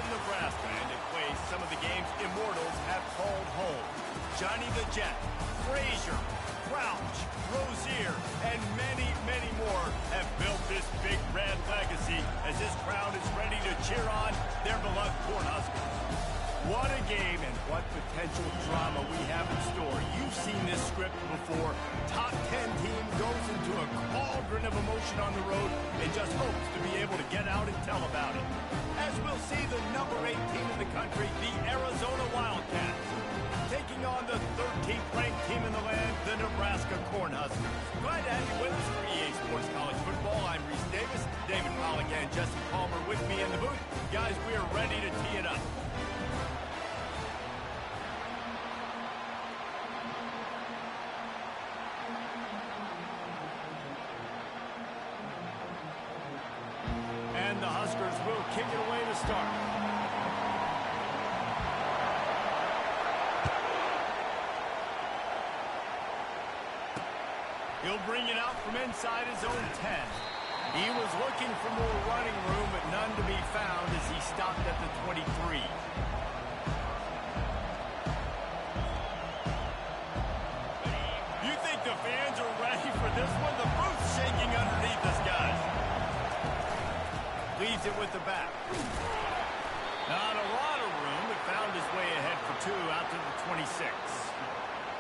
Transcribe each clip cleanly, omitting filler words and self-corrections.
Nebraska, and they play some of the games immortals have called home. Johnny the Jet, Frazier, Crouch, Rozier, and many, many more have built this Big Red legacy as this crowd is ready to cheer on their beloved Cornhuskers. What a game and what potential drama we have in store. You've seen this script before. Top 10 team goes into a cauldron of emotion on the road and just hopes to be able to get out and tell about it. As we'll see the number 8 team in the country, the Arizona Wildcats, taking on the 13th ranked team in the land, the Nebraska Cornhuskers. Glad to have you with us for EA Sports College Football. I'm Reese Davis, David Pollock, and Jesse Palmer with me in the booth. Guys, we are ready to tee it up. And the Huskers will kick it away to start. He'll bring it out from inside his own 10. He was looking for more running room, but none to be found as he stopped at the 23. You think the fans are ready for this one? The booth's shaking underneath us, guys. Leaves it with the back. Not a lot of room, but found his way ahead for 2 out to the 26.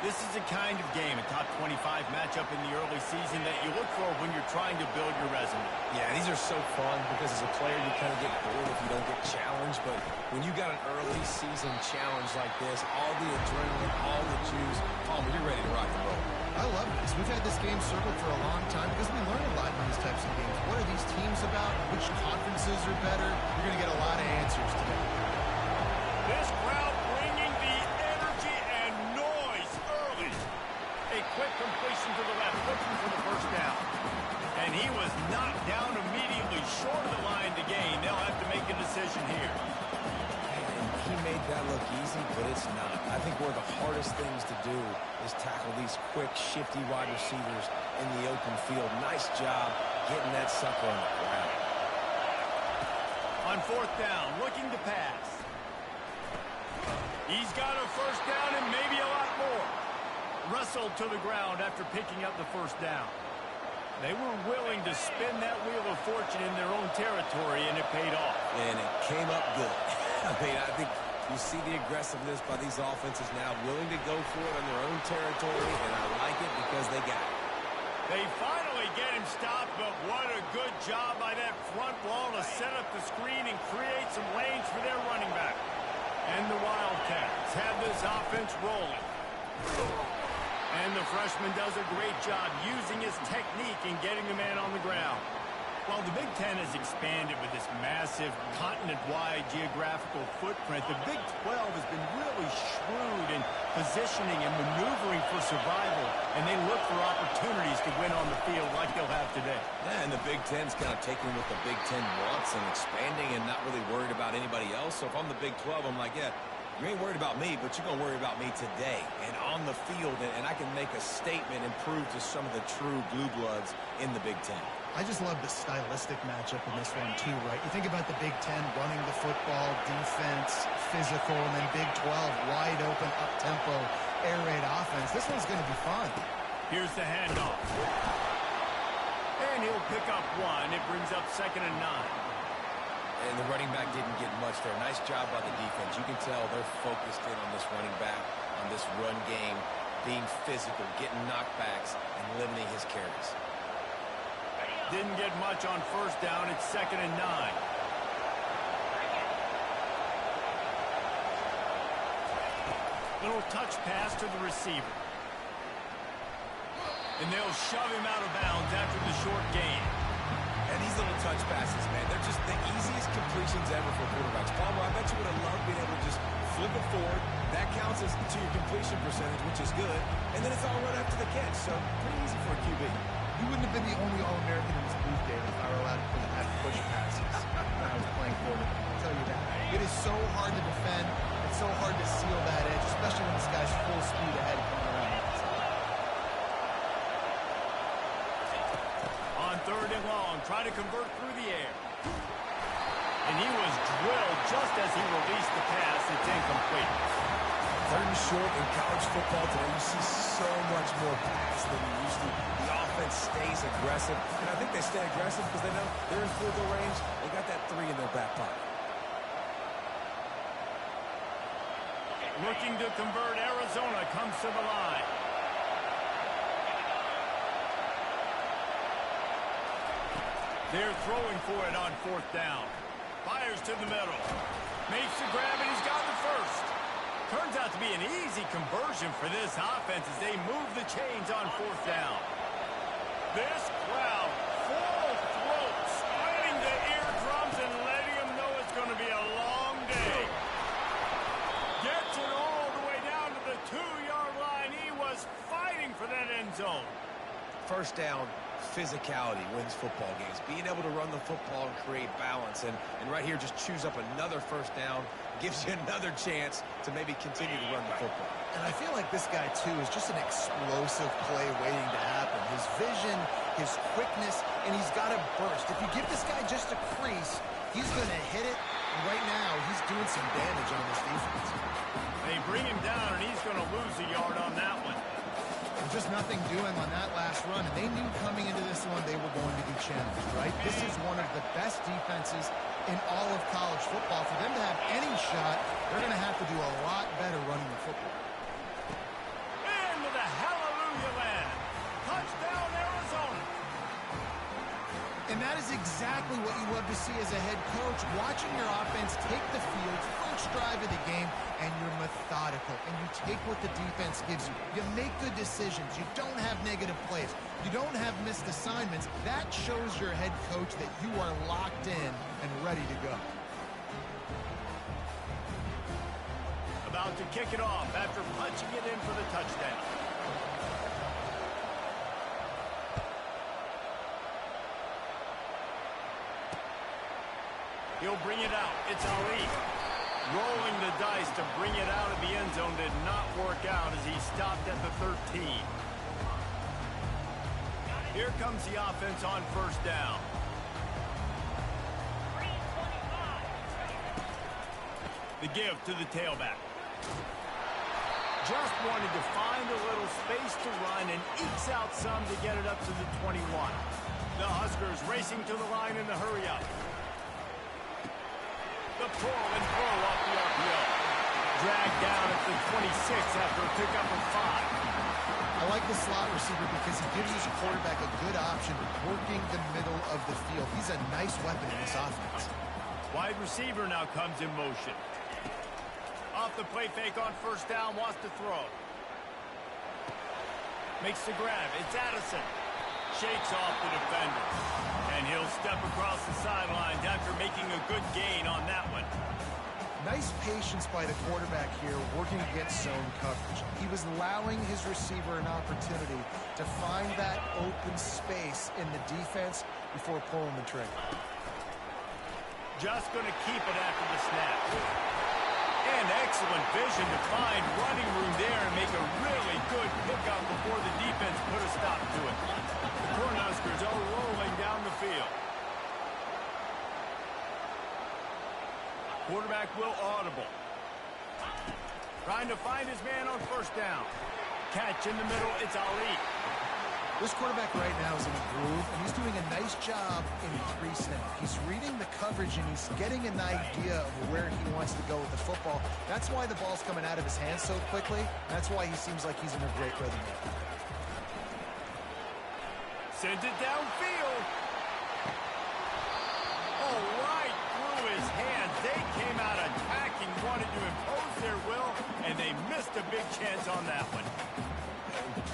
This is the kind of game, a top 25 matchup in the early season that you look for when you're trying to build your resume. Yeah, these are so fun because as a player you kind of get bored if you don't get challenged, but when you got an early season challenge like this, all the adrenaline, all the juice, Palmer, you're ready to rock and roll. I love this. We've had this game circled for a long time because we learn a lot in these types of games. What are these teams about? Which conferences are better? You're going to get a lot of answers today. This crowd bringing the energy and noise early. A quick completion to the left, looking for the first down. And he was knocked down immediately short of the line to gain. They'll have to make a decision here. He made that look easy, but it's not. I think one of the hardest things to do is tackle these quick, shifty wide receivers in the open field. Nice job getting that sucker on the ground. On 4th down, looking to pass. He's got a first down and maybe a lot more. Wrestled to the ground after picking up the first down. They were willing to spin that wheel of fortune in their own territory, and it paid off. And it came up good. I mean, I think you see the aggressiveness by these offenses now, willing to go for it on their own territory, and I like it because they got it. They finally get him stopped, but what a good job by that front wall to set up the screen and create some lanes for their running back. And the Wildcats have this offense rolling. And the freshman does a great job using his technique and getting the man on the ground. While the Big Ten has expanded with this massive continent-wide geographical footprint, the Big 12 has been really shrewd in positioning and maneuvering for survival, and they look for opportunities to win on the field like they'll have today. Yeah, and the Big Ten's kind of taking what the Big Ten wants and expanding and not really worried about anybody else. So if I'm the Big 12, I'm like, yeah, you ain't worried about me, but you're going to worry about me today and on the field, and I can make a statement and prove to some of the true blue bloods in the Big Ten. I just love the stylistic matchup in this one, too, right? You think about the Big Ten running the football, defense, physical, and then Big 12, wide open, up-tempo, air raid offense. This one's going to be fun. Here's the handoff. And he'll pick up 1. It brings up 2nd and 9. And the running back didn't get much there. Nice job by the defense. You can tell they're focused in on this running back, on this run game, being physical, getting knockbacks, and limiting his carries. Didn't get much on 1st down. It's 2nd and 9. Little touch pass to the receiver. And they'll shove him out of bounds after the short gain. And these little touch passes, man, they're just the easiest completions ever for quarterbacks. Palmer, I bet you would have loved being able to just flip it forward. That counts as to your completion percentage, which is good. And then it's all run after the catch, so pretty easy for a QB. You wouldn't have been the only All-American in this booth, David, if I were allowed to have push passes when I was playing quarterback. I'll tell you that. It is so hard to defend. It's so hard to seal that edge, especially when this guy's full speed ahead coming around. On 3rd and long, try to convert through the air. And he was drilled just as he released the pass. It's incomplete. Third and short in college football today, you see so much more pass than you used to. The offense stays aggressive, and I think they stay aggressive because they know they're in field goal range. They got that 3 in their back pocket. Looking to convert, Arizona comes to the line. They're throwing for it on 4th down. Fires to the middle. Makes the grab, and he's got the first. Turns out to be an easy conversion for this offense as they move the chains on 4th down. This crowd full throats, fighting the eardrums and letting them know it's going to be a long day. Gets it all the way down to the 2-yard line. He was fighting for that end zone. First down, physicality wins football games. Being able to run the football and create balance. And right here, just choose up another first down. Gives you another chance to maybe continue to run the football. And I feel like this guy, too, is just an explosive play waiting to happen. His vision, his quickness, and he's got a burst. If you give this guy just a crease, he's going to hit it. And right now, he's doing some damage on this defense. They bring him down, and he's going to lose a yard on that one. Just nothing doing on that last run, and they knew coming into this one they were going to be challenged, right? This is one of the best defenses in all of college football. For them to have any shot, they're going to have to do a lot better running the football. Into the hallelujah land. Touchdown, Arizona. And that is exactly what you love to see as a head coach, watching your offense take the field, first drive of the game, and you're methodical, and you take what the defense gives you. You make good decisions. You don't have negative plays. You don't have missed assignments. That shows your head coach that you are locked in and ready to go. About to kick it off after punching it in for the touchdown. He'll bring it out. It's Ali. Rolling the dice to bring it out of the end zone did not work out as he stopped at the 13. Here comes the offense on first down. The give to the tailback. Just wanted to find a little space to run and ekes out some to get it up to the 21. The Huskers racing to the line in the hurry-up. The pull and throw off the RPO. Dragged down at the 26 after a pickup of 5. I like the slot receiver because he gives his quarterback a good option working the middle of the field. He's a nice weapon in this offense. Wide receiver now comes in motion. Off the play fake on first down, wants to throw. Makes the grab. It's Addison. Shakes off the defender. And he'll step across the sidelines after making a good gain on that one. Nice patience by the quarterback here working against zone coverage. He was allowing his receiver an opportunity to find that open space in the defense before pulling the trigger. Just going to keep it after the snap. And excellent vision to find running room there and make a really good pickup before the defense put a stop to it. The Cornhuskers are rolling down the field. Quarterback will audible. Trying to find his man on first down. Catch in the middle, it's Ali. This quarterback right now is in a groove, and he's doing a nice job in pre-snap. He's reading the coverage, and he's getting an idea of where he wants to go with the football. That's why the ball's coming out of his hands so quickly. That's why he seems like he's in a great rhythm. Sends it downfield. Oh, right through his hands. They came out attacking, wanted to impose their will, and they missed a big chance on that one.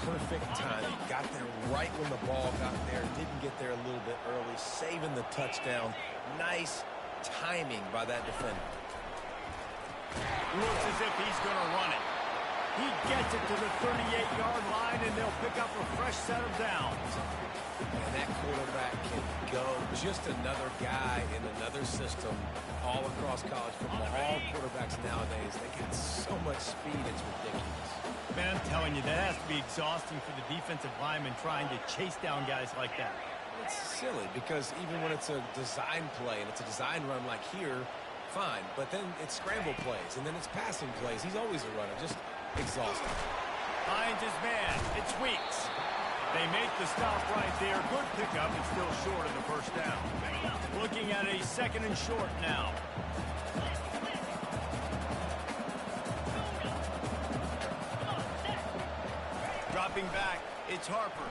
Perfect timing. Got there right when the ball got there. Didn't get there a little bit early. Saving the touchdown. Nice timing by that defender. Looks as if he's going to run it. He gets it to the 38-yard line, and they'll pick up a fresh set of downs. And that quarterback can go. Just another guy in another system all across college football. All quarterbacks nowadays, they got so much speed, it's ridiculous. Man, I'm telling you, that has to be exhausting for the defensive lineman trying to chase down guys like that. It's silly because even when it's a design play and it's a design run like here, fine. But then it's scramble plays and then it's passing plays. He's always a runner. Just exhausting. Finds his man. It's Weeks. They make the stop right there. Good pickup and still short of the first down. Looking at a 2nd and short now. Dropping back, it's Harper.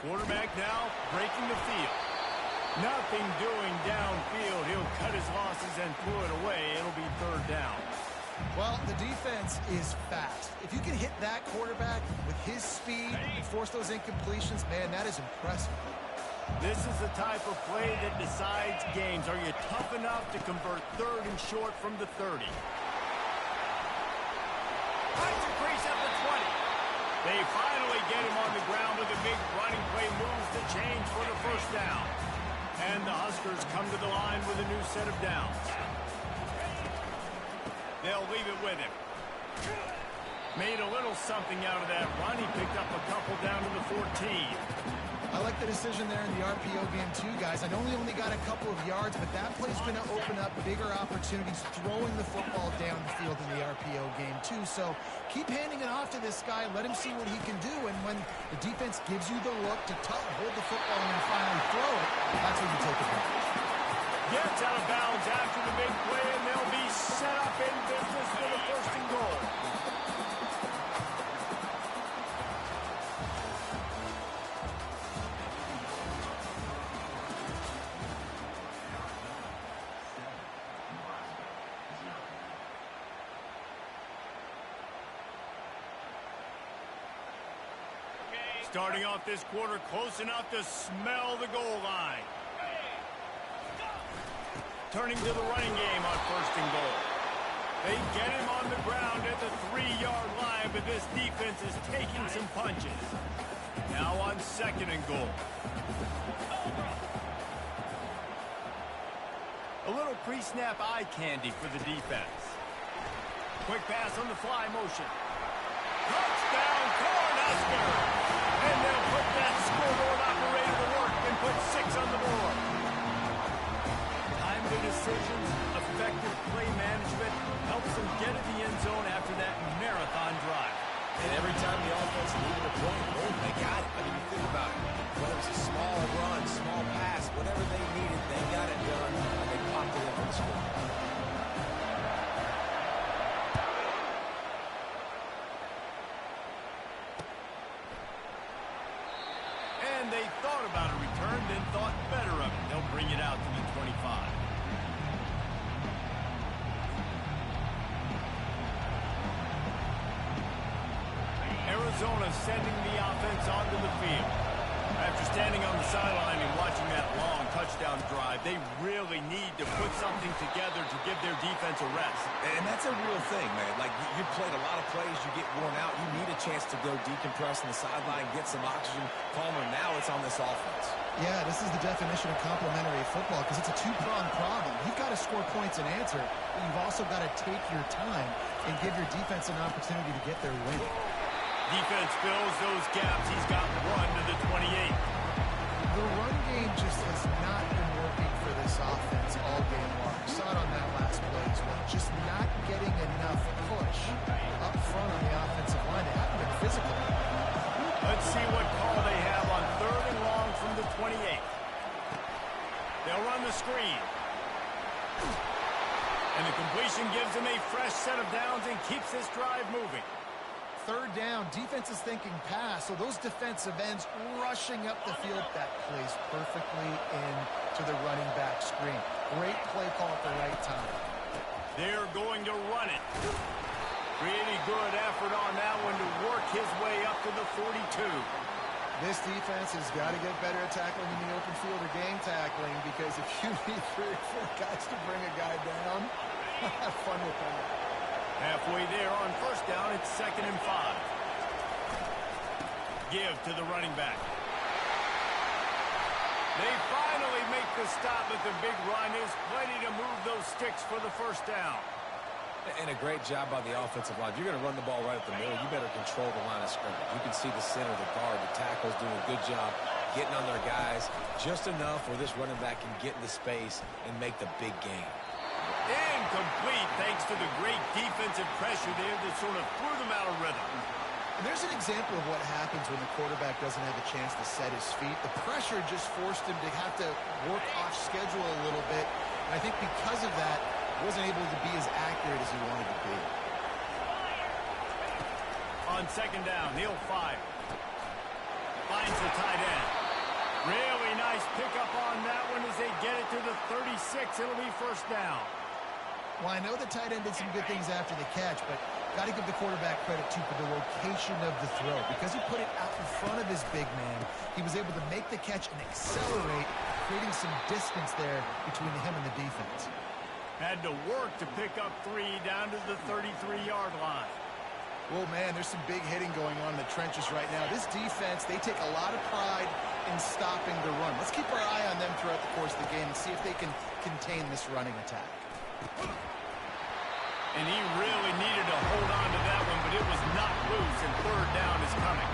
Quarterback now breaking the field. Nothing doing downfield. He'll cut his losses and pull it away. It'll be 3rd down. Well, the defense is fast. If you can hit that quarterback with his speed and force those incompletions, man, that is impressive. This is the type of play that decides games. Are you tough enough to convert 3rd and short from the 30? Finds a crease at the 20. They finally get him on the ground with a big running play, moves the chains for the first down. And the Huskers come to the line with a new set of downs. They'll leave it with him. Made a little something out of that run. He picked up a couple down to the 14. I like the decision there in the RPO game too, guys. I know he only got a couple of yards, but that play's going to open up bigger opportunities throwing the football down the field in the RPO game too. So keep handing it off to this guy. Let him see what he can do. And when the defense gives you the look to hold the football and then finally throw it, that's when you take advantage. Gets out of bounds after the big play, and they'll be set up in business for the 1st and goal. Starting off this quarter close enough to smell the goal line. Turning to the running game on 1st and goal. They get him on the ground at the 3-yard line, but this defense is taking some punches. Now on 2nd and goal. A little pre-snap eye candy for the defense. Quick pass on the fly motion. Touchdown, Cornhusker! And they'll put that scoreboard operator to work and put 6 on the board. Timely decisions, effective play management helps them get to the end zone after that marathon drive. And every time the offense needed a point, boom, they got it. I mean, you think about it. Whether it's a small run, small pass, whatever they needed, they got it done, and they popped it in for the score. And they thought about a return, then thought better of it. They'll bring it out to the 25. Arizona sending the offense onto the field. After standing on the sideline and watching that long touchdown drive, they really need to put something together to give their defense a rest. And that's a real thing, man. Like, you played a lot of plays, you get worn out, you need a chance to go decompress on the sideline, get some oxygen. Palmer, now it's on this offense. Yeah, this is the definition of complementary football because it's a two-pronged problem. You've got to score points and answer, but you've also got to take your time and give your defense an opportunity to get their win. Defense fills those gaps. He's got 1 to the 28. The run game just has not been working for this offense all game long. We saw it on that last play as well. Just not getting enough push up front on the offensive line. They haven't been physical. Let's see what call they have on 3rd and long from the 28. They'll run the screen. And the completion gives them a fresh set of downs and keeps this drive moving. 3rd down, defense is thinking pass, so those defensive ends rushing up the field. That plays perfectly into the running back screen. Great play call at the right time. They're going to run it. Really good effort on that one to work his way up to the 42. This defense has got to get better at tackling in the open field or game tackling, because if you need 3 or 4 guys to bring a guy down, have fun with that. Halfway there on 1st down, it's 2nd and 5. Give to the running back. They make the stop, but the big run is plenty to move those sticks for the first down. And a great job by the offensive line. If you're going to run the ball right at the middle, you better control the line of scrimmage. You can see the center, the guard, the tackles doing a good job getting on their guys just enough where this running back can get into space and make the big game. Incomplete thanks to the great defensive pressure there that sort of threw them out of rhythm. And there's an example of what happens when the quarterback doesn't have a chance to set his feet. The pressure just forced him to have to work off schedule a little bit. And I think because of that, he wasn't able to be as accurate as he wanted to be. On second down, he'll fire. Finds the tight end. Really nice pickup on that one as they get it to the 36. It'll be first down. Well, I know the tight end did some good things after the catch, but got to give the quarterback credit, too, for the location of the throw. Because he put it out in front of his big man, he was able to make the catch and accelerate, creating some distance there between him and the defense. Had to work to pick up 3 down to the 33-yard line. Well, man, there's some big hitting going on in the trenches right now. This defense, they take a lot of pride in stopping the run. Let's keep our eye on them throughout the course of the game and see if they can contain this running attack. And he really needed to hold on to that one, but it was not loose, and third down is coming.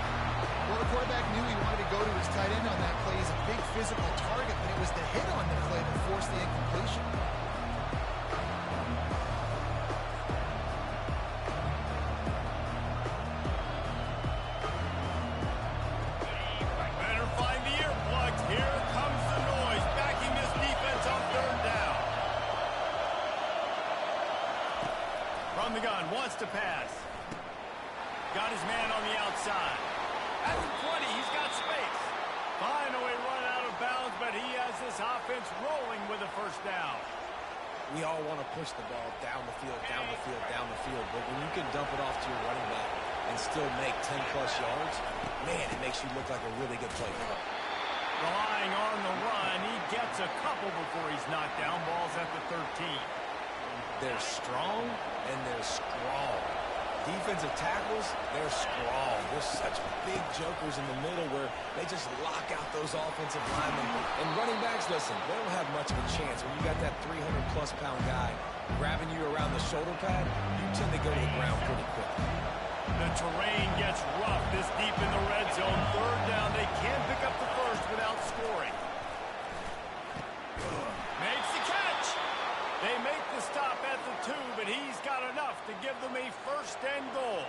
Well, the quarterback knew he wanted to go to his tight end on that play. He's a big physical target, but it was the hit on the play that forced the incompletion. Better find the earplugs. Here comes the noise, backing this defense on third down. From the gun, wants to pass. Got his man on the outside. At the 20, he's got space. Finally run out of bounds, but he has this offense rolling with a first down. We all want to push the ball down the field, down the field, down the field. But when you can dump it off to your running back and still make 10-plus yards, man, it makes you look like a really good player. Relying on the run, he gets a couple before he's knocked down. Ball's at the 13. They're strong, and they're strong. Defensive tackles, they're strong. They're such big jokers in the middle where they just lock out those offensive linemen. And running backs, listen, they don't have much of a chance. When you got that 300-plus pound guy grabbing you around the shoulder pad, you tend to go to the ground pretty quick. The terrain gets rough this deep in the red zone. Third down, they can't pick up the first without scoring. Makes the catch. They make the stop at the 2, but he's got enough to give them a first and goal.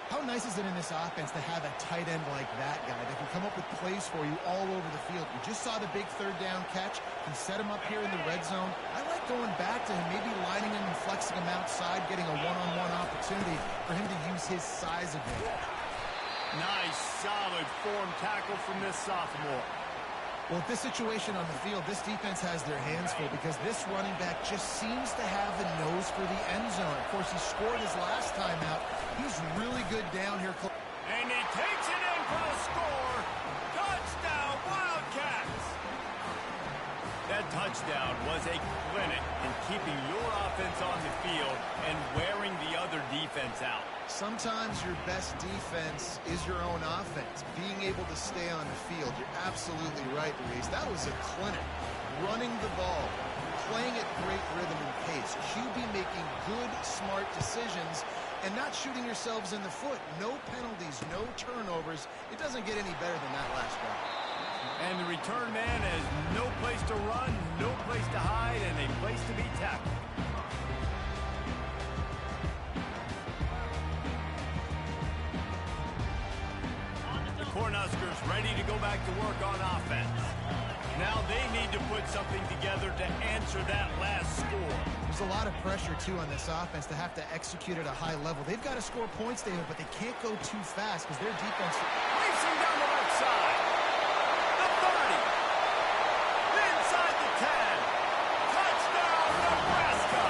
How nice is it in this offense to have a tight end like that guy that can come up with plays for you all over the field? We just saw the big third down catch. He set him up here in the red zone. I like going back to him, maybe lining him and flexing him outside, getting a one-on-one opportunity for him to use his size advantage. Nice, solid form tackle from this sophomore. Well, with this situation on the field, this defense has their hands full because this running back just seems to have the nose for the end zone. Of course, he scored his last time out. He's really good down here. And he takes it in for the score. Touchdown, Wildcats! That touchdown was a clinic in keeping your offense on the field and wearing the other defense out. Sometimes your best defense is your own offense. Being able to stay on the field, you're absolutely right, Luis. That was a clinic. Running the ball, playing at great rhythm and pace. QB making good, smart decisions and not shooting yourselves in the foot. No penalties, no turnovers. It doesn't get any better than that last drive. And the return man has no place to run, no place to hide, and a place to be tackled. The Cornhuskers ready to go back to work on offense. Now they need to put something together to answer that last score. There's a lot of pressure, too, on this offense to have to execute at a high level. They've got to score points, David, but they can't go too fast because their defense... Racing down the left side. The 30. Inside the 10. Touchdown, Nebraska.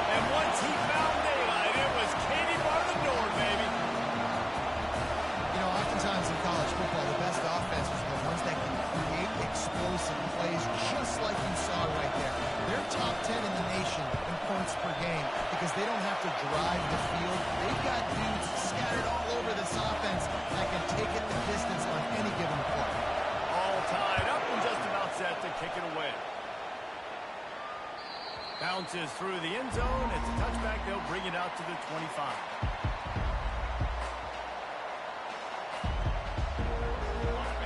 And once he found daylight, it was Katie bar the door, baby. You know, oftentimes in college football, the best offenses are the ones that can create explosive plays just like you saw right there. They're top 10 in the nation in points per game because they don't have to drive the field. They've got dudes scattered all over this offense that can take it the distance on any given play. All tied up and just about set to kick it away. Bounces through the end zone. It's a touchback they'll bring it out to the 25.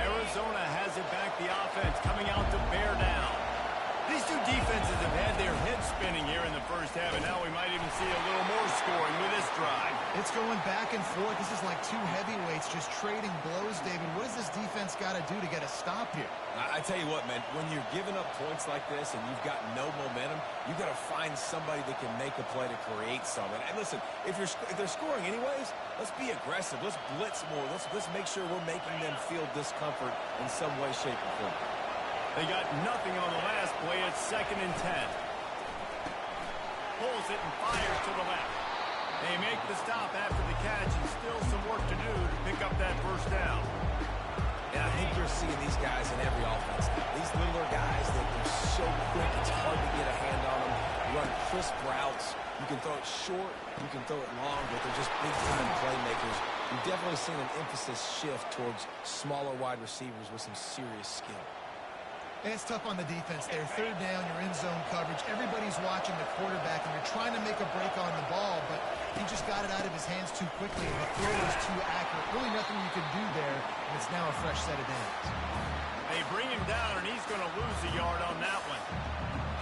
Arizona has it back, the offense coming out to bear down. These two defenses have had their heads spinning here in the first half, and now we might even see a little more scoring with this drive. It's going back and forth. This is like two heavyweights just trading blows, David. What does this defense got to do to get a stop here? I tell you what, man, when you're giving up points like this and you've got no momentum, you got to find somebody that can make a play to create something. And listen, if they're scoring anyways, let's be aggressive. Let's blitz more. Let's make sure we're making them feel discomfort in some way, shape, or form. They got nothing on the last play. It's 2nd and 10. Pulls it and fires to the left. They make the stop after the catch, and still some work to do to pick up that first down. And I think you're seeing these guys in every offense. These littler guys that are so quick, it's hard to get a hand on them. Run crisp routes. You can throw it short, you can throw it long, but they're just big-time playmakers. You've definitely seen an emphasis shift towards smaller wide receivers with some serious skill. And it's tough on the defense there. 3rd down, you're in zone coverage. Everybody's watching the quarterback, and you're trying to make a break on the ball, but he just got it out of his hands too quickly, and the throw was too accurate. Really nothing you can do there, and it's now a fresh set of downs. They bring him down, and he's going to lose a yard on that one.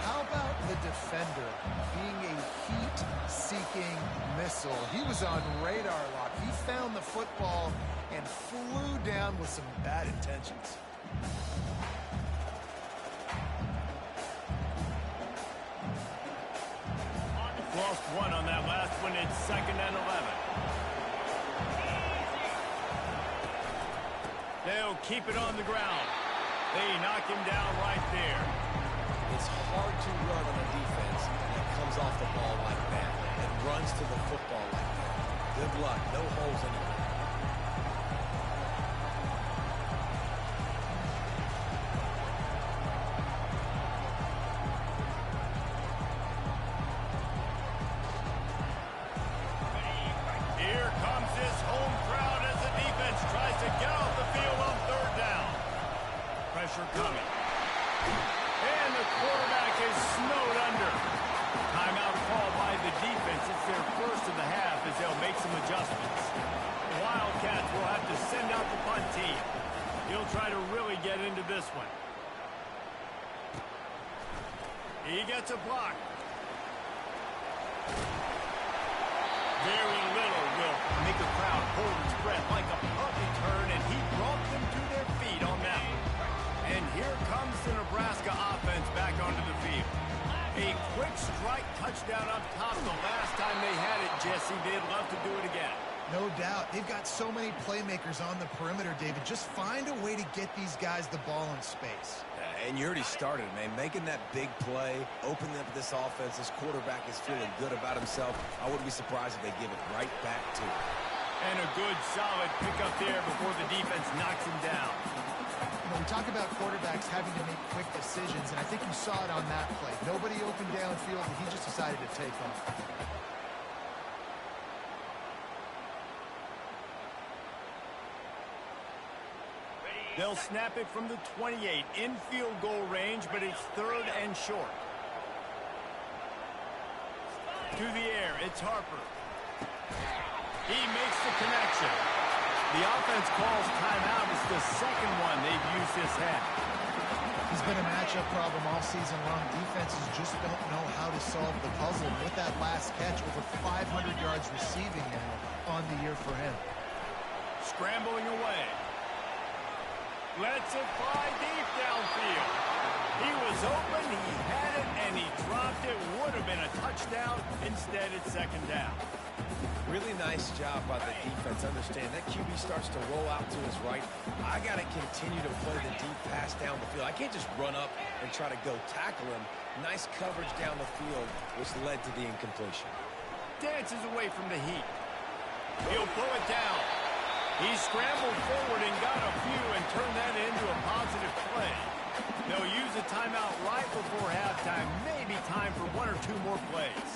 How about the defender being a heat-seeking missile? He was on radar lock. He found the football and flew down with some bad intentions. Lost one on that last one. It's 2nd and 11. They'll keep it on the ground. They knock him down right there. It's hard to run on a defense that comes off the ball like that and runs to the football like that. Good luck. No holes anywhere. Coming. And the quarterback is snowed under. Timeout call by the defense. It's their first of the half as they'll make some adjustments. The Wildcats will have to send out the punt team. He'll try to really get into this one. He gets a block. Very little will make a crowd hold its breath like a punt return, and he brought them to their feet on that one. And here comes the Nebraska offense back onto the field. A quick strike touchdown up top the last time they had it, Jesse. They'd love to do it again. No doubt. They've got so many playmakers on the perimeter, David. Just find a way to get these guys the ball in space. And you already started, man. Making that big play, opening up this offense. This quarterback is feeling good about himself. I wouldn't be surprised if they give it right back to him. And a good, solid pickup there before the defense knocks him down. You know, we talk about quarterbacks having to make quick decisions, and I think you saw it on that play. Nobody open downfield, and he just decided to take off. They'll snap it from the 28 in field goal range, but it's 3rd and short. To the air, it's Harper. He makes the connection. The offense calls timeout. It's the second one they've used this half. He's been a matchup problem all season long. Defenses just don't know how to solve the puzzle. With that last catch, over 500 yards receiving now on the year for him. Scrambling away. Lets it fly deep downfield. He was open, he had it, and he dropped it. Would have been a touchdown. Instead, it's 2nd down. Really nice job by the defense. Understand that QB starts to roll out to his right. I got to continue to play the deep pass down the field. I can't just run up and try to go tackle him. Nice coverage down the field, which led to the incompletion. Dances away from the heat. He'll pull it down. He scrambled forward and got a few and turned that into a positive play. They'll use a timeout right before halftime. Maybe time for 1 or 2 more plays.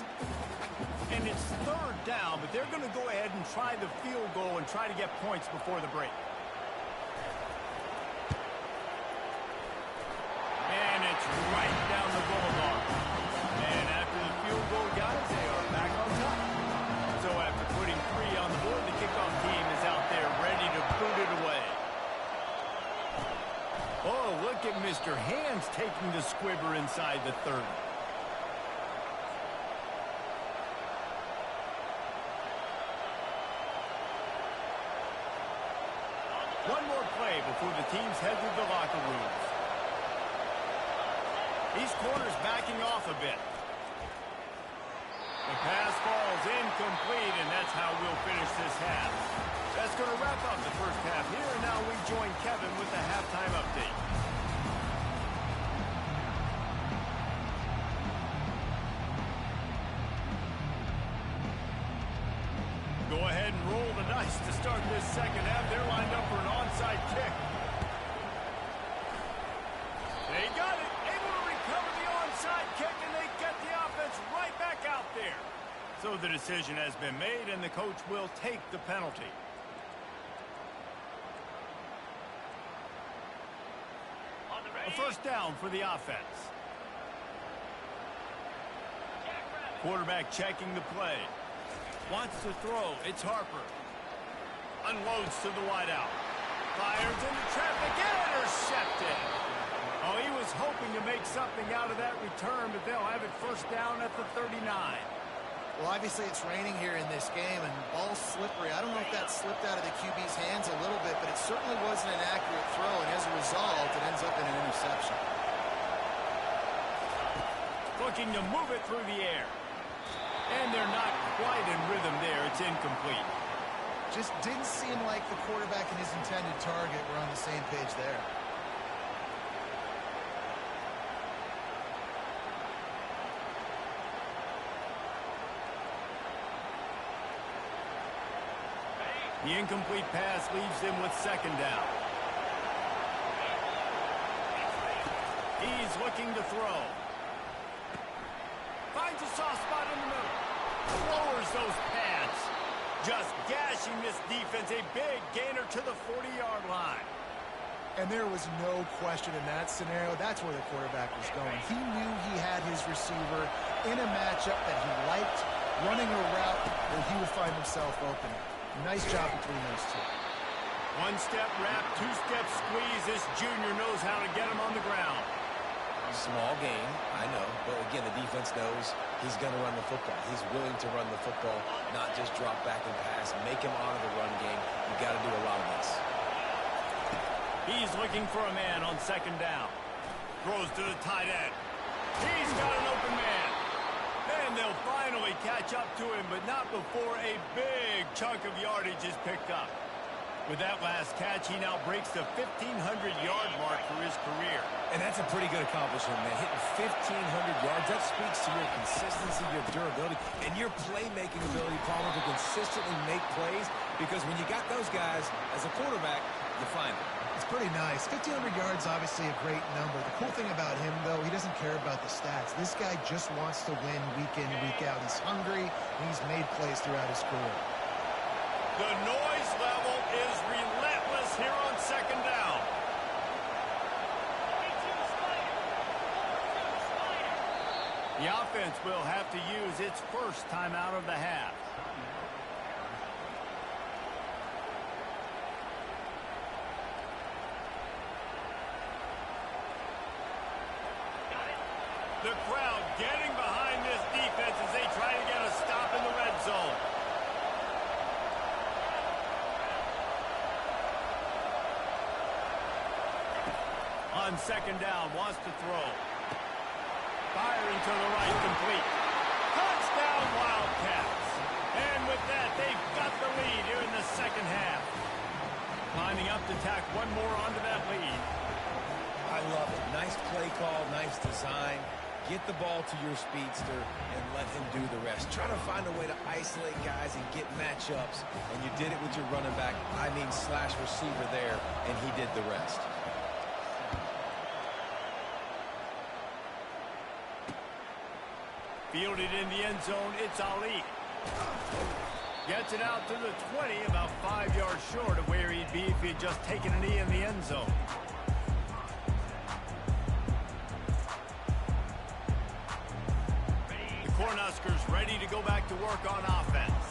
And it's 3rd down, but they're going to go ahead and try the field goal and try to get points before the break. And it's right down the boulevard. And after the field goal, guys, they are back on top. squibber inside the 30. One more play before the teams head to the locker rooms. These corners backing off a bit. The pass falls incomplete, and that's how we'll finish this half. That's going to wrap up the first half here, and now we join Kevin with the halftime update. Go ahead and roll the dice to start this second half. They're lined up for an onside kick. They got it. Able to recover the onside kick, and they get the offense right back out there. So the decision has been made, and the coach will take the penalty. A first down for the offense. Quarterback checking the play. Wants to throw. It's Harper. Unloads to the wideout. Fires into traffic. Intercepted. Oh, he was hoping to make something out of that return, but they'll have it first down at the 39. Well, obviously it's raining here in this game, and ball's slippery. I don't know if that slipped out of the QB's hands a little bit, but it certainly wasn't an accurate throw, and as a result, it ends up in an interception. Looking to move it through the air. And they're not quite in rhythm there. It's incomplete. Just didn't seem like the quarterback and his intended target were on the same page there. The incomplete pass leaves them with second down. He's looking to throw. Finds a soft spot in the middle. Lowers those pads. Just gashing this defense. A big gainer to the 40-yard line. And there was no question in that scenario. That's where the quarterback was going. He knew he had his receiver in a matchup that he liked, running a route where he would find himself open. Nice job between those two. One-step wrap, two-step squeeze. This junior knows how to get him on the ground. Small game, I know. But again, the defense knows he's going to run the football. He's willing to run the football, not just drop back and pass. Make him honor the run game. You got to do a lot of this. He's looking for a man on second down. Throws to the tight end. He's got an open man. And they'll finally catch up to him, but not before a big chunk of yardage is picked up. With that last catch, he now breaks the 1,500-yard mark for his career. And that's a pretty good accomplishment, man. Hitting 1,500 yards, that speaks to your consistency, your durability, and your playmaking ability, Palmer, to consistently make plays, because when you got those guys, as a quarterback, you find them. It's pretty nice. 1,500 yards, obviously a great number. The cool thing about him, though, he doesn't care about the stats. This guy just wants to win week in, week out. He's hungry, and he's made plays throughout his career. The noise level is relentless here on second down. The offense will have to use its first timeout of the half. The crowd getting behind this defense as they try to get a stop in the red zone. On second down, wants to throw. Firing to the right, complete. Touchdown, Wildcats. And with that, they've got the lead here in the second half. Lining up to tack one more onto that lead. I love it. Nice play call, nice design. Get the ball to your speedster and let him do the rest. Try to find a way to isolate guys and get matchups, and you did it with your running back, slash receiver there, and he did the rest. Fielded in the end zone, it's Ali. Gets it out to the 20, about 5 yards short of where he'd be if he had just taken a knee in the end zone. The Cornhuskers ready to go back to work on offense.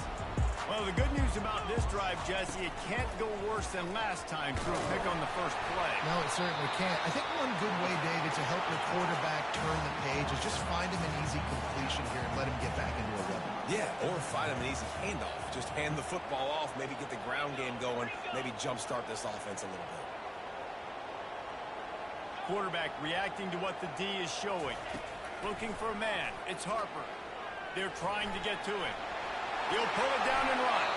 Well, the good news about this drive, Jesse, it can't go worse than last time through a pick on the first play. No, it certainly can't. I think one good way, David, to help your quarterback turn the page is just find him an easy completion here and let him get back into a rhythm. Yeah, or find him an easy handoff. Just hand the football off, maybe get the ground game going, maybe jumpstart this offense a little bit. Quarterback reacting to what the D is showing. Looking for a man. It's Harper. They're trying to get to him. He'll pull it down and run.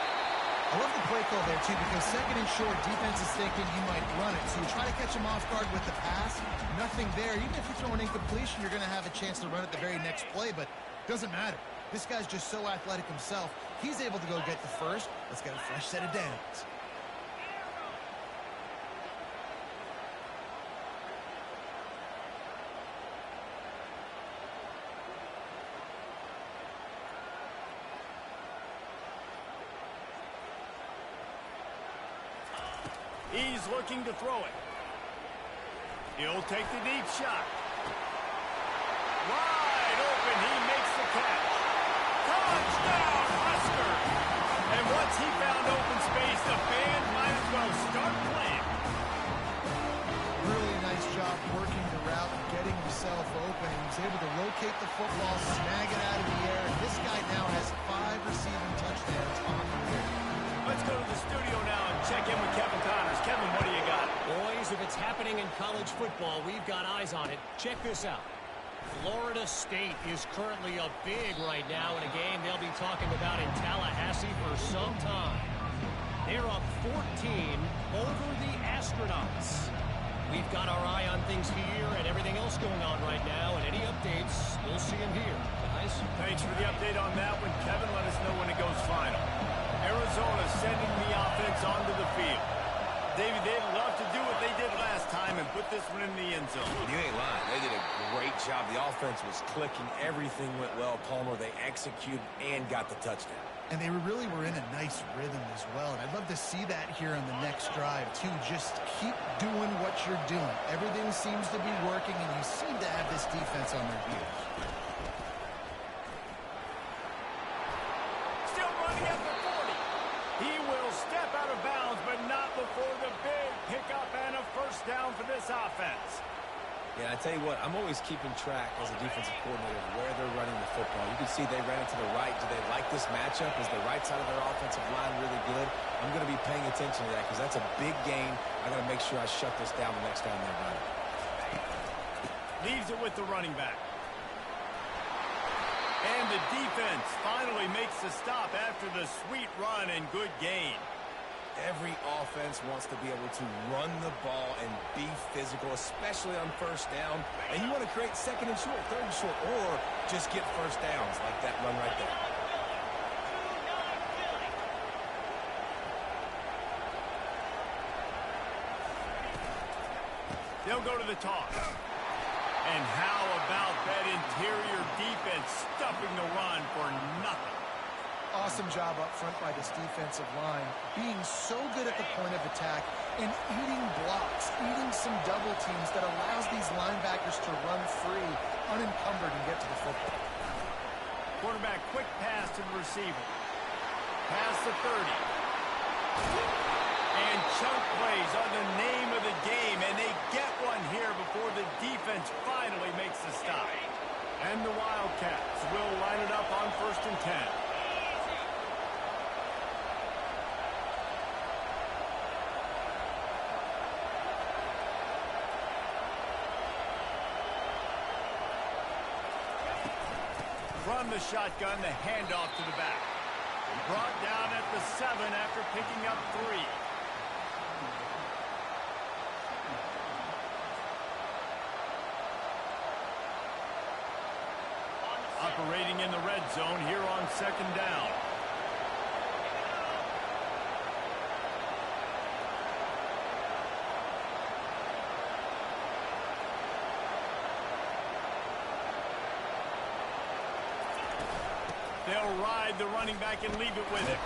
I love the play call there, too, because second and short, defense is thinking you might run it. So you try to catch him off guard with the pass. Nothing there. Even if you throw an incompletion, you're going to have a chance to run it the very next play, but it doesn't matter. This guy's just so athletic himself. He's able to go get the first. Let's get a fresh set of downs. He's looking to throw it. He'll take the deep shot. Wide open, he makes the catch. Touchdown, Husker! And once he found open space, the band might as well start playing. Really nice job working the route and getting himself open. He was able to locate the football, snag it out of the air. And this guy now has 5 receiving touchdowns on the year. Let's go to the studio now and check in with Kevin Connors. Kevin, what do you got? Boys, if it's happening in college football, we've got eyes on it. Check this out. Florida State is currently up big right now in a game they'll be talking about in Tallahassee for some time. They're up 14 over the Astronauts. We've got our eye on things here and everything else going on right now, and any updates, we'll see them here. Guys? Thanks for the update on that one, Kevin. Let us know when it goes final. Arizona sending the offense onto the field. David, they'd love to do what they did last time and put this one in the end zone. You ain't lying. They did a great job. The offense was clicking. Everything went well, Palmer. They executed and got the touchdown. And they really were in a nice rhythm as well. And I'd love to see that here on the next drive, too. Just keep doing what you're doing. Everything seems to be working, and you seem to have this defense on their heels. Still running at the 40. He will step out of bounds, but not before the big pickup and a first down for this offense. Yeah, I tell you what, I'm always keeping track as a defensive coordinator of where they're running the football. You can see they ran it to the right. Do they like this matchup? Is the right side of their offensive line really good? I'm going to be paying attention to that because that's a big gain. I got to make sure I shut this down the next time they run it. Leaves it with the running back. And the defense finally makes the stop after the sweet run and good gain. Every offense wants to be able to run the ball and be physical, especially on first down. And you want to create second and short, third and short, or just get first downs like that run right there. They'll go to the toss. And how about that interior defense stuffing the run for nothing? Awesome job up front by this defensive line, being so good at the point of attack and eating blocks, eating some double teams that allows these linebackers to run free, unencumbered, and get to the football. Quarterback, quick pass to the receiver. Pass the 30. And chunk plays are the name of the game, and they get one here before the defense finally makes the stop. And the Wildcats will line it up on 1st and 10. From the shotgun, the handoff to the back. Brought down at the 7 after picking up 3. Operating in the red zone here on 2nd down. They'll ride the running back and leave it with him.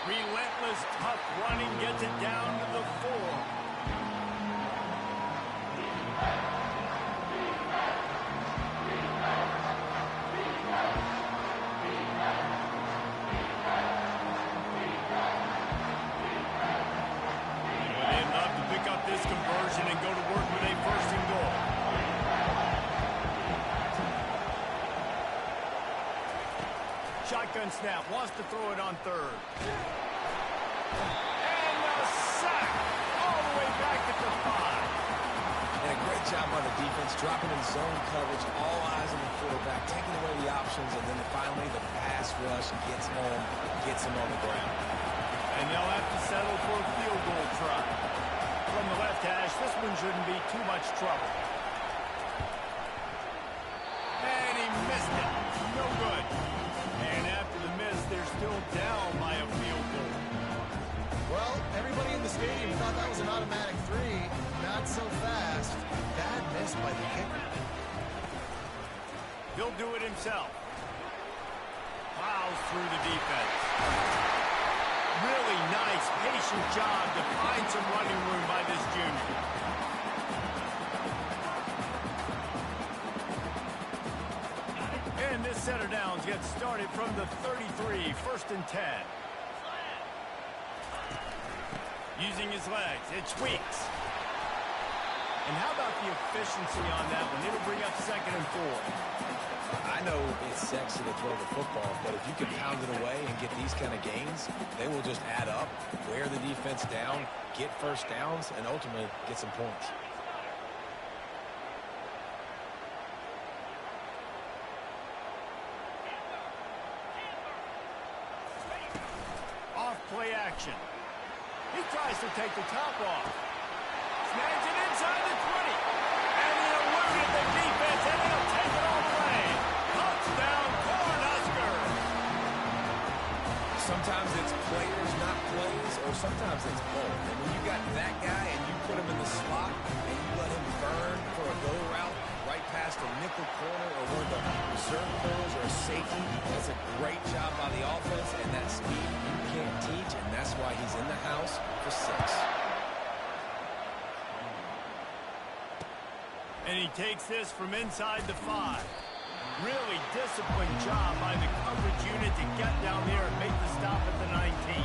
Relentless, tough running gets it down to the 4. shotgun snap. Wants to throw it on third. And a sack all the way back at the 5. And a great job by the defense, dropping in zone coverage, all eyes on the quarterback, taking away the options, and then finally the pass rush gets home, gets him on the ground. And they'll have to settle for a field goal try. From the left hash, this one shouldn't be too much trouble. And he missed it. No good. And after the miss, they're still down by a field goal. Well, everybody in the stadium thought that was an automatic 3. Not so fast. Bad miss by the kicker. He'll do it himself. Plows through the defense. Really nice, patient job to find some running room by this junior. And this set of downs gets started from the 33, 1st and 10. Using his legs, it's Weeks. And how about the efficiency on that one? It'll bring up 2nd and 4. I know it's sexy to throw the football, but if you can pound it away and get these kind of gains, they will just add up, wear the defense down, get first downs, and ultimately get some points. Off play action. He tries to take the top off. Snags it inside the 20. And he eluded the defense, and he'll take it all the way. Touchdown, Cornhusker. Sometimes it's players, not plays, or sometimes it's both. And when you got that guy and you put him in the slot and you let him burn for a go route right past a nickel corner or one of the reserve corners or a safety, that's a great job by the offense, and that speed you can't teach, and that's why he's in the house for 6. And he takes this from inside the 5. Really disciplined job by the coverage unit to get down there and make the stop at the 19.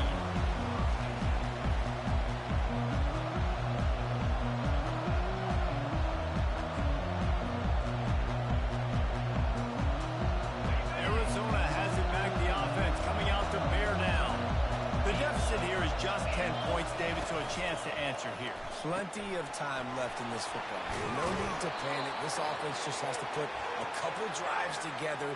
Arizona has it back, the offense coming out to bear down. The deficit here is just 10 points, David, so a chance to answer here. Plenty of time left in this football game. No need to panic. This offense just has to put a couple drives together.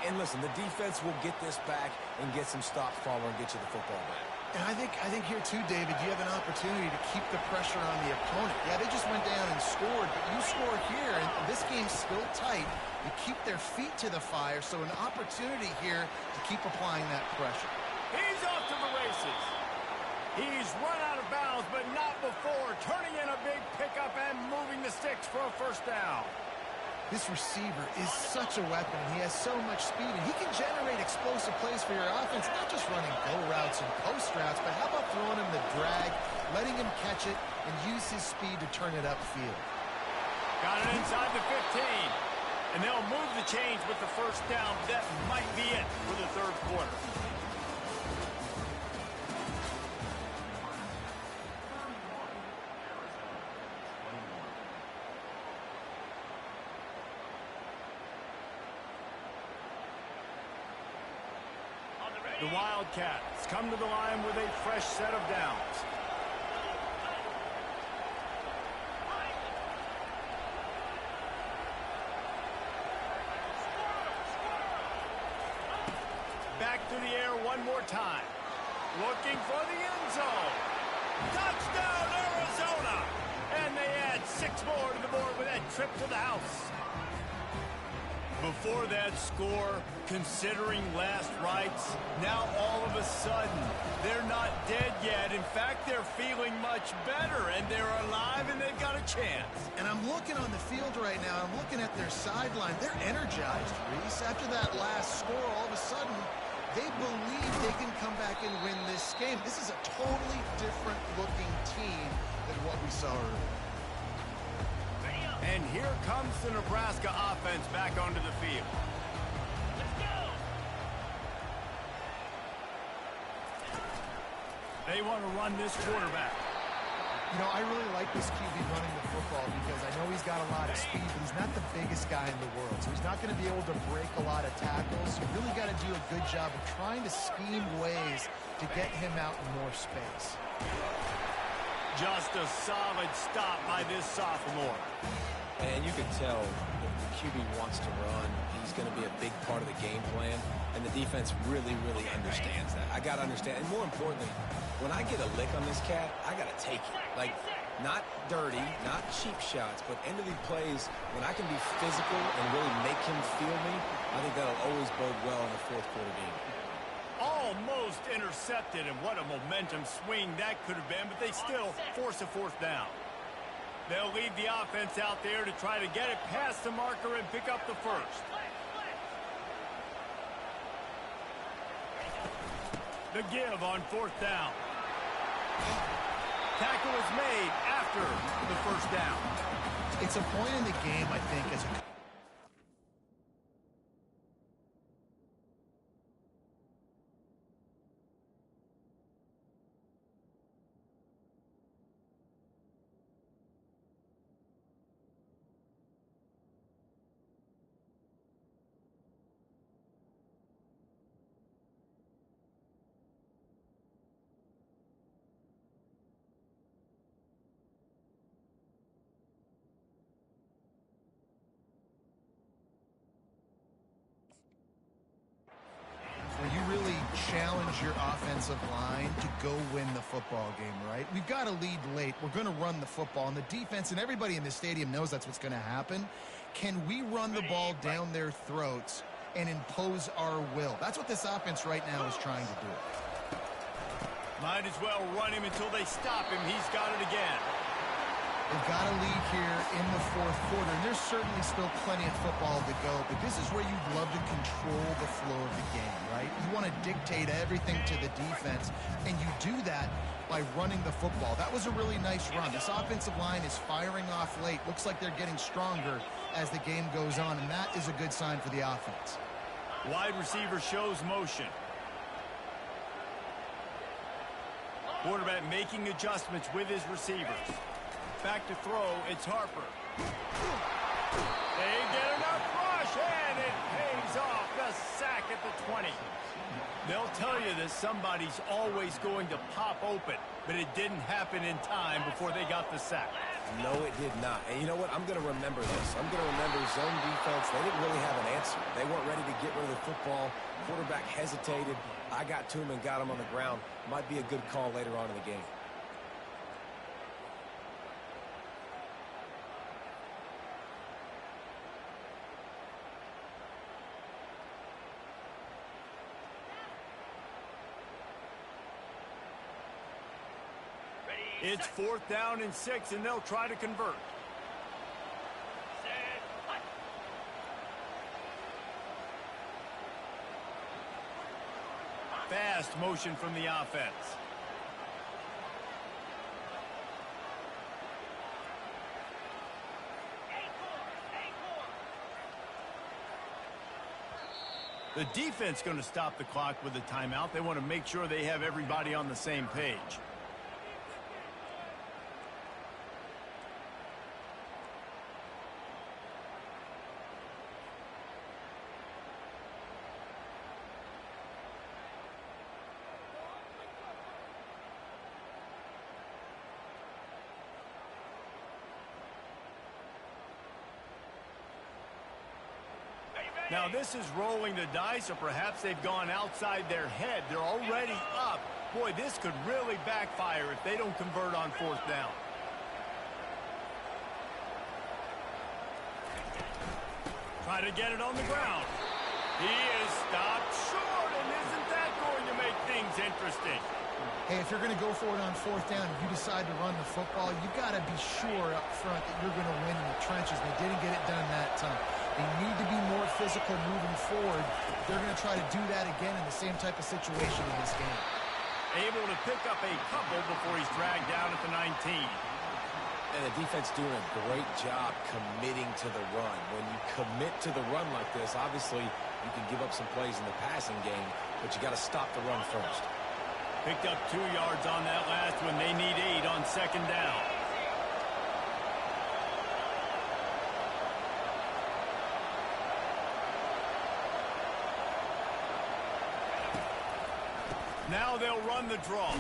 And listen, the defense will get this back and get some stops following and get you the football back. And I think here too, David, you have an opportunity to keep the pressure on the opponent. Yeah, they just went down and scored, but you score here, and this game's still tight. You keep their feet to the fire, so an opportunity here to keep applying that pressure. He's off to the races. He's run out of bounds, but not before turning in a big pickup and moving the sticks for a 1st down. This receiver is such a weapon. He has so much speed, and he can generate explosive plays for your offense, not just running go routes and post routes, but how about throwing him the drag, letting him catch it, and use his speed to turn it upfield. Got it inside the 15. And they'll move the chains with the 1st down. That might be it for the 3rd quarter. The Wildcats come to the line with a fresh set of downs. Back to the air one more time. Looking for the end zone. Touchdown, Arizona! And they add 6 more to the board with that trip to the house. Before that score, considering last rites, now all of a sudden, they're not dead yet. In fact, they're feeling much better, and they're alive, and they've got a chance. And I'm looking on the field right now. I'm looking at their sideline. They're energized, Reese. After that last score, all of a sudden, they believe they can come back and win this game. This is a totally different-looking team than what we saw earlier. And here comes the Nebraska offense back onto the field. Let's go! They want to run this quarterback. You know, I really like this QB running the football because I know he's got a lot of speed, but he's not the biggest guy in the world. So he's not going to be able to break a lot of tackles. You really got to do a good job of trying to scheme ways to get him out in more space. Just a solid stop by this sophomore. And you can tell if the QB wants to run, he's going to be a big part of the game plan. And the defense really, really understands that. I got to understand. And more importantly, when I get a lick on this cat, I got to take it. Like, not dirty, not cheap shots, but end of the plays, when I can be physical and really make him feel me, I think that'll always bode well in a fourth quarter game. Almost intercepted, and what a momentum swing that could have been, but they still force a fourth down. They'll leave the offense out there to try to get it past the marker and pick up the first. The give on fourth down. Tackle is made after the first down. It's a point in the game, I think, as a where you really challenge your offensive line to go win the football game, right? We've got to lead late. We're going to run the football, and the defense and everybody in the stadium knows that's what's going to happen. Can we run the ball down their throats and impose our will? That's what this offense right now is trying to do. Might as well run him until they stop him. He's got it again. They've got a lead here in the fourth quarter, and there's certainly still plenty of football to go, but this is where you'd love to control the flow of the game, right? You want to dictate everything to the defense, and you do that by running the football. That was a really nice run. This offensive line is firing off late. Looks like they're getting stronger as the game goes on, and that is a good sign for the offense. Wide receiver shows motion. Quarterback making adjustments with his receivers. Back to throw, it's Harper. They get enough rush, and it pays off. The sack at the 20. They'll tell you that somebody's always going to pop open, but it didn't happen in time before they got the sack. No, it did not. And you know what? I'm going to remember this. I'm going to remember zone defense. They didn't really have an answer. They weren't ready to get rid of the football. Quarterback hesitated. I got to him and got him on the ground. Might be a good call later on in the game. It's 4th down and 6, and they'll try to convert. Fast motion from the offense. The defense going to stop the clock with a timeout. They want to make sure they have everybody on the same page. Now, this is rolling the dice, or perhaps they've gone outside their head. They're already up. Boy, this could really backfire if they don't convert on 4th down. Try to get it on the ground. He is stopped short, and isn't that going to make things interesting? Hey, if you're going to go for it on 4th down, if you decide to run the football, you've got to be sure up front that you're going to win in the trenches. They didn't get it done that time. They need to be more physical moving forward. They're going to try to do that again in the same type of situation in this game. Able to pick up a couple before he's dragged down at the 19. And the defense doing a great job committing to the run. When you commit to the run like this, obviously you can give up some plays in the passing game, but you got to stop the run first. Picked up 2 yards on that last one. They need 8 on second down. Now they'll run the draw.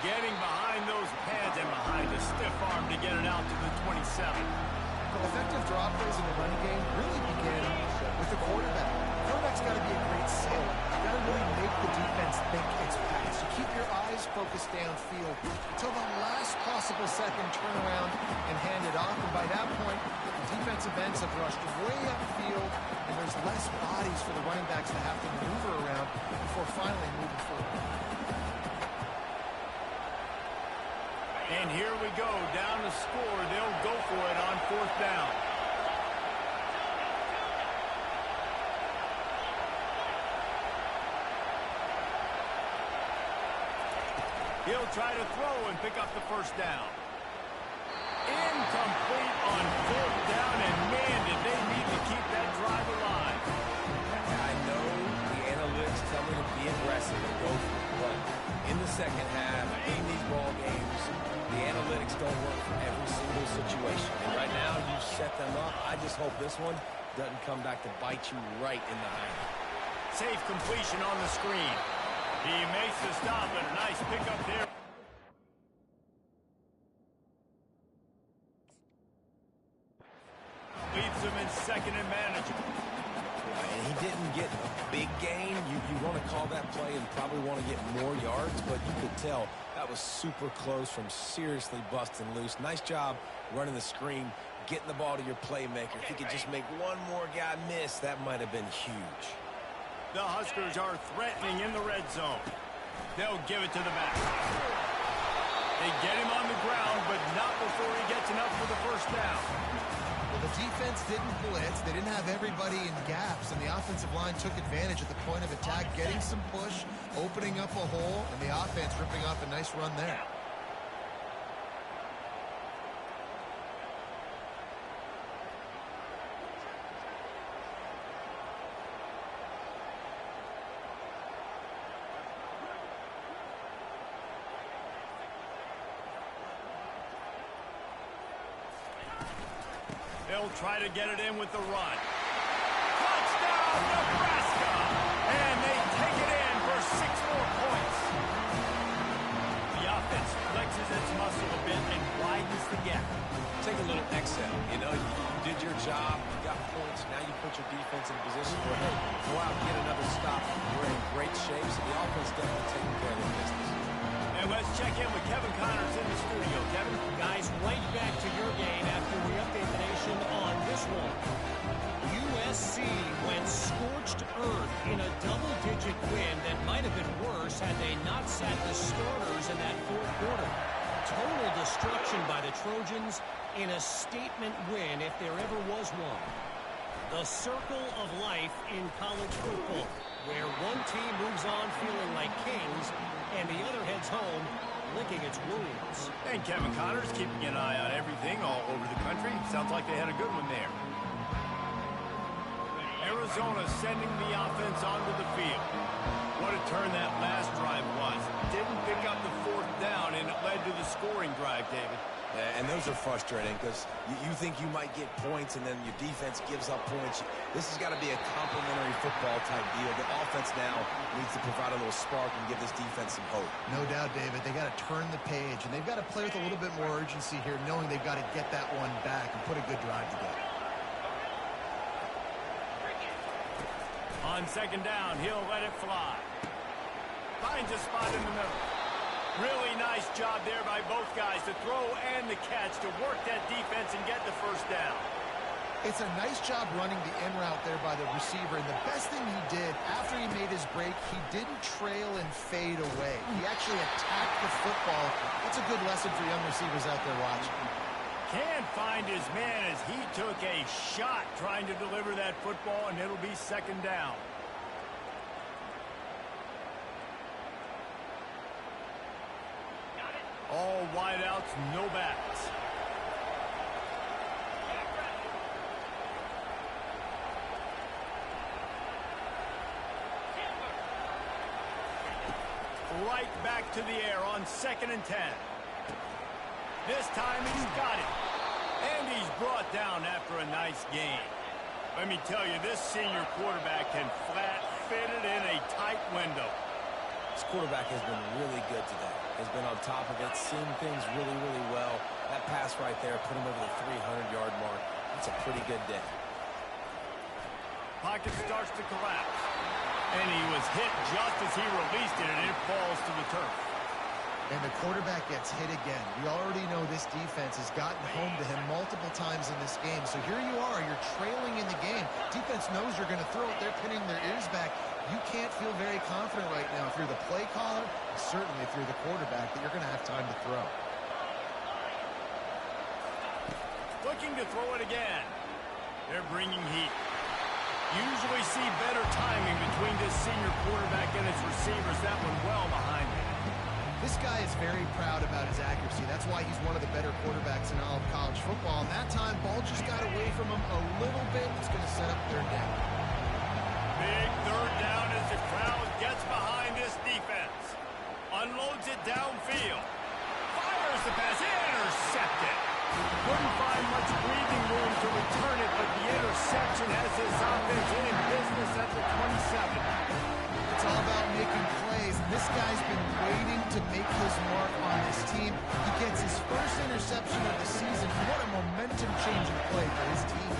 Getting behind those pads and behind the stiff arm to get it out to the 27. Effective draw plays in the running game really begin with the quarterback. The quarterback's got to be a great sailor. You've got to really make the defense think it's pass. You keep your eyes focused downfield until the last possible second, turn around and hand it off. And by that point, the defensive ends have rushed way upfield, and there's less bodies for the running backs to have to maneuver around before finally moving forward. And here we go, down to score. They'll go for it on fourth down. He'll try to throw and pick up the first down. Incomplete on fourth down, and man, did they need to keep that drive alive. I know the analytics tell me to be aggressive and go for it, but in the second half, in these ball games, the analytics don't work for every single situation. And right now, you set them up. I just hope this one doesn't come back to bite you right in the hind. Safe completion on the screen. He makes the stop, and a nice pickup there. Leaves him in second and manageable. And he didn't get a big gain. You want to call that play and probably want to get more yards, but you could tell that was super close from seriously busting loose. Nice job running the screen, getting the ball to your playmaker. If he could just make one more guy miss, that might have been huge. The Huskers are threatening in the red zone. They'll give it to the back. They get him on the ground, but not before he gets enough for the first down. Well, the defense didn't blitz. They didn't have everybody in gaps, and the offensive line took advantage at the point of attack, getting some push, opening up a hole, and the offense ripping off a nice run there. They'll try to get it in with the run. Touchdown, Nebraska! And they take it in for 6 more points. The offense flexes its muscle a bit and widens the gap. Take a little exhale. You know, you did your job. You got points. Now you put your defense in a position where, hey, go out and get another stop. We're in great shape, so the offense definitely taking care of their business. And let's check in with Kevin Connors in the studio. Kevin? Guys, right back to your game after we update the nation on this one. USC went scorched earth in a double-digit win that might have been worse had they not sat the starters in that fourth quarter. Total destruction by the Trojans in a statement win if there ever was one. The circle of life in college football, where one team moves on feeling like kings and the other heads home licking its wounds. And Kevin Connors keeping an eye on everything all over the country. Sounds like they had a good one there. Arizona sending the offense onto the field. What a turn that last drive was. Didn't pick up the fourth down, and it led to the scoring drive, David. And those are frustrating because you think you might get points and then your defense gives up points. This has got to be a complementary football type deal. The offense now needs to provide a little spark and give this defense some hope. No doubt, David. They got to turn the page, and they've got to play with a little bit more urgency here, knowing they've got to get that one back and put a good drive together. On second down, he'll let it fly. Finds a spot in the middle. Really nice job there by both guys to throw and the catch to work that defense and get the first down. It's a nice job running the in route there by the receiver, and the best thing he did after he made his break, he didn't trail and fade away. He actually attacked the football. That's a good lesson for young receivers out there watching. Can't find his man as he took a shot trying to deliver that football, and it'll be second down. All wideouts, no backs. right back to the air on 2nd and 10. This time he's got it. And he's brought down after a nice gain. Let me tell you, this senior quarterback can flat fit it in a tight window. This quarterback has been really good today. Has been on top of it, seen things really, really well. That pass right there put him over the 300-yard mark. That's a pretty good day. Pocket starts to collapse. And he was hit just as he released it, and it falls to the turf. And the quarterback gets hit again. We already know this defense has gotten home to him multiple times in this game. So here you are, you're trailing in the game. Defense knows you're going to throw it. They're pinning their ears back. You can't feel very confident right now if you're the play caller, and certainly if you're the quarterback, that you're going to have time to throw. Looking to throw it again. They're bringing heat. Usually see better timing between this senior quarterback and his receivers. That one well behind him. This guy is very proud about his accuracy. That's why he's one of the better quarterbacks in all of college football. And that time, ball just got away from him a little bit. It's going to set up 3rd down. Big 3rd down as the crowd gets behind this defense. Unloads it downfield. Fires the pass. Intercepted. Couldn't find much breathing room to return it, but the interception has his offense in business at the 27. It's all about making plays, and this guy's been waiting to make his mark on this team. He gets his first interception of the season. What a momentum-changing play for his team.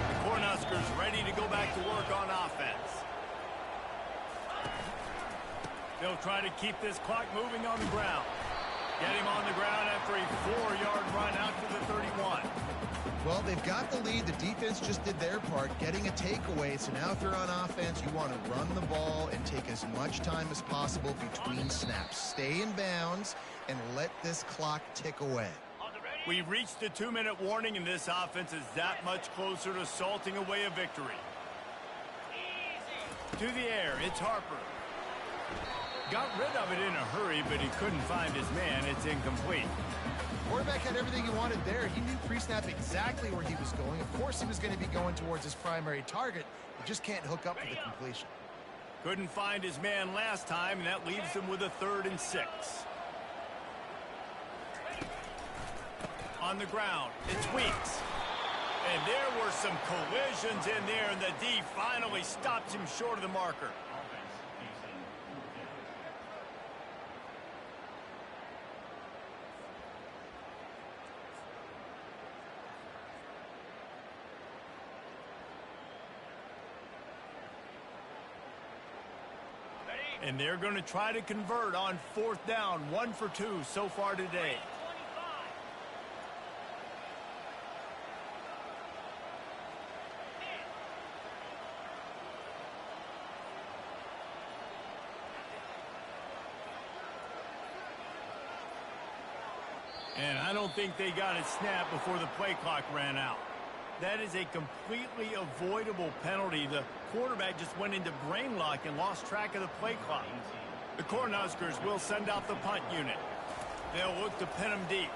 The Cornhuskers ready to go back to work on offense. They'll try to keep this clock moving on the ground. Get him on the ground after a 4-yard run out to the 31. Well, they've got the lead. The defense just did their part, getting a takeaway. So now if you're on offense, you want to run the ball and take as much time as possible between snaps. Stay in bounds and let this clock tick away. We've reached the 2-minute warning, and this offense is that much closer to salting away a victory. To the air, it's Harper. Got rid of it in a hurry, but he couldn't find his man. It's incomplete. Quarterback had everything he wanted there. He knew pre-snap exactly where he was going. Of course, he was going to be going towards his primary target. He just can't hook up for the completion. Couldn't find his man last time, and that leaves him with a 3rd and 6. On the ground, it's Weeks. And there were some collisions in there, and the D finally stops him short of the marker. And they're going to try to convert on 4th down. 1 for 2 so far today. And I don't think they got it snapped before the play clock ran out. That is a completely avoidable penalty. The quarterback just went into brain lock and lost track of the play clock. The Cornhuskers will send out the punt unit. They'll look to pin him deep.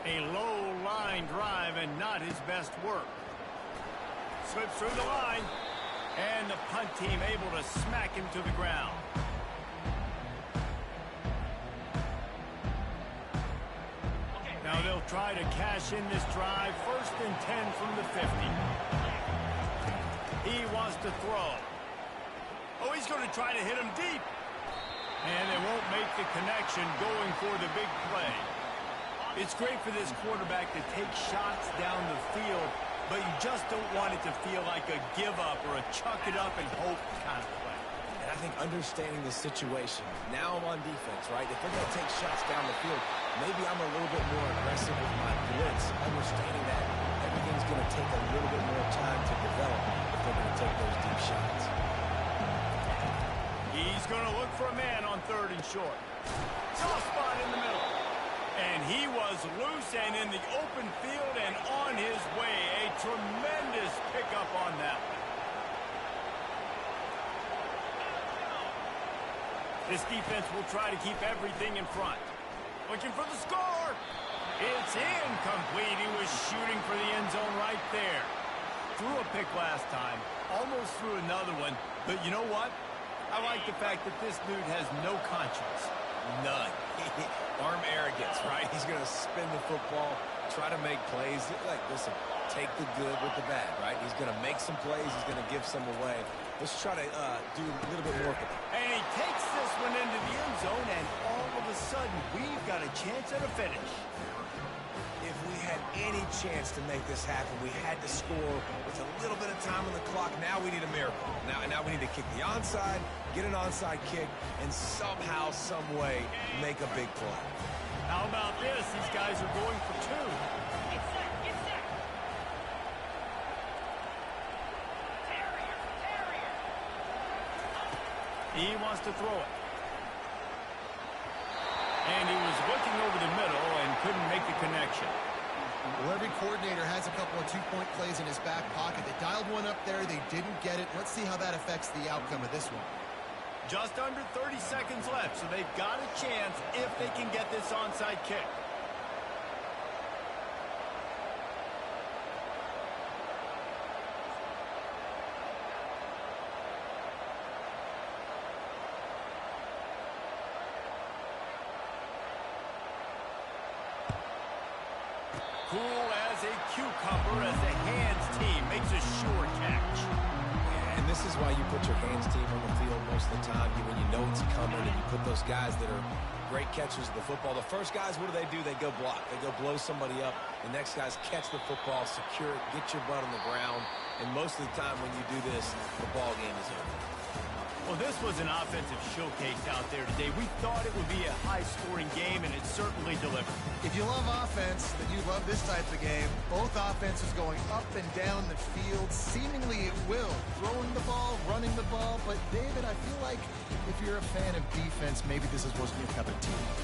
A low line drive and not his best work. Slips through the line. And the punt team able to smack him to the ground. Now they'll try to cash in this drive. 1st and 10 from the 50. He wants to throw. Oh, he's going to try to hit him deep. And they won't make the connection going for the big play. It's great for this quarterback to take shots down the field, but you just don't want it to feel like a give up or a chuck it up and hope kind of play. And I think understanding the situation, now I'm on defense, right? If they're going to take shots down the field, maybe I'm a little bit more aggressive with my blitz, understanding that everything's going to take a little bit more time to develop if they're going to take those deep shots. He's going to look for a man on 3rd and short. Soft spot in the middle. And he was loose and in the open field and on his way. A tremendous pickup on that one. This defense will try to keep everything in front. Looking for the score. It's incomplete. He was shooting for the end zone right there. Threw a pick last time. Almost threw another one. But you know what? I like the fact that this dude has no conscience. None. Arm arrogance, right? He's going to spin the football, try to make plays. Like, listen, take the good with the bad, right? He's going to make some plays. He's going to give some away. Let's try to do a little bit more. And he takes this one into the end zone, and all of a sudden, we've got a chance at a finish. If we had any chance to make this happen, we had to score with a little bit of time on the clock. Now we need a miracle. Now we need to kick the onside, get an onside kick, and somehow, some way, make a big play. How about this? These guys are going for two. He wants to throw it. And he was looking over the middle and couldn't make the connection. Well, every coordinator has a couple of two-point plays in his back pocket. They dialed one up there. They didn't get it. Let's see how that affects the outcome of this one. Just under 30 seconds left, so they've got a chance if they can get this onside kick. Cool as a cucumber as the hands team makes a sure catch. And this is why you put your hands team on the field most of the time. When you know it's coming and you put those guys that are great catchers of the football. The first guys, what do? They go block. They go blow somebody up. The next guys catch the football, secure it, get your butt on the ground. And most of the time when you do this, the ball game is over. Well, this was an offensive showcase out there today. We thought it would be a high-scoring game, and it certainly delivered. If you love offense, then you love this type of game. Both offenses going up and down the field, seemingly at will. Throwing the ball, running the ball. But, David, I feel like if you're a fan of defense, maybe this is supposed to be a cup of tea.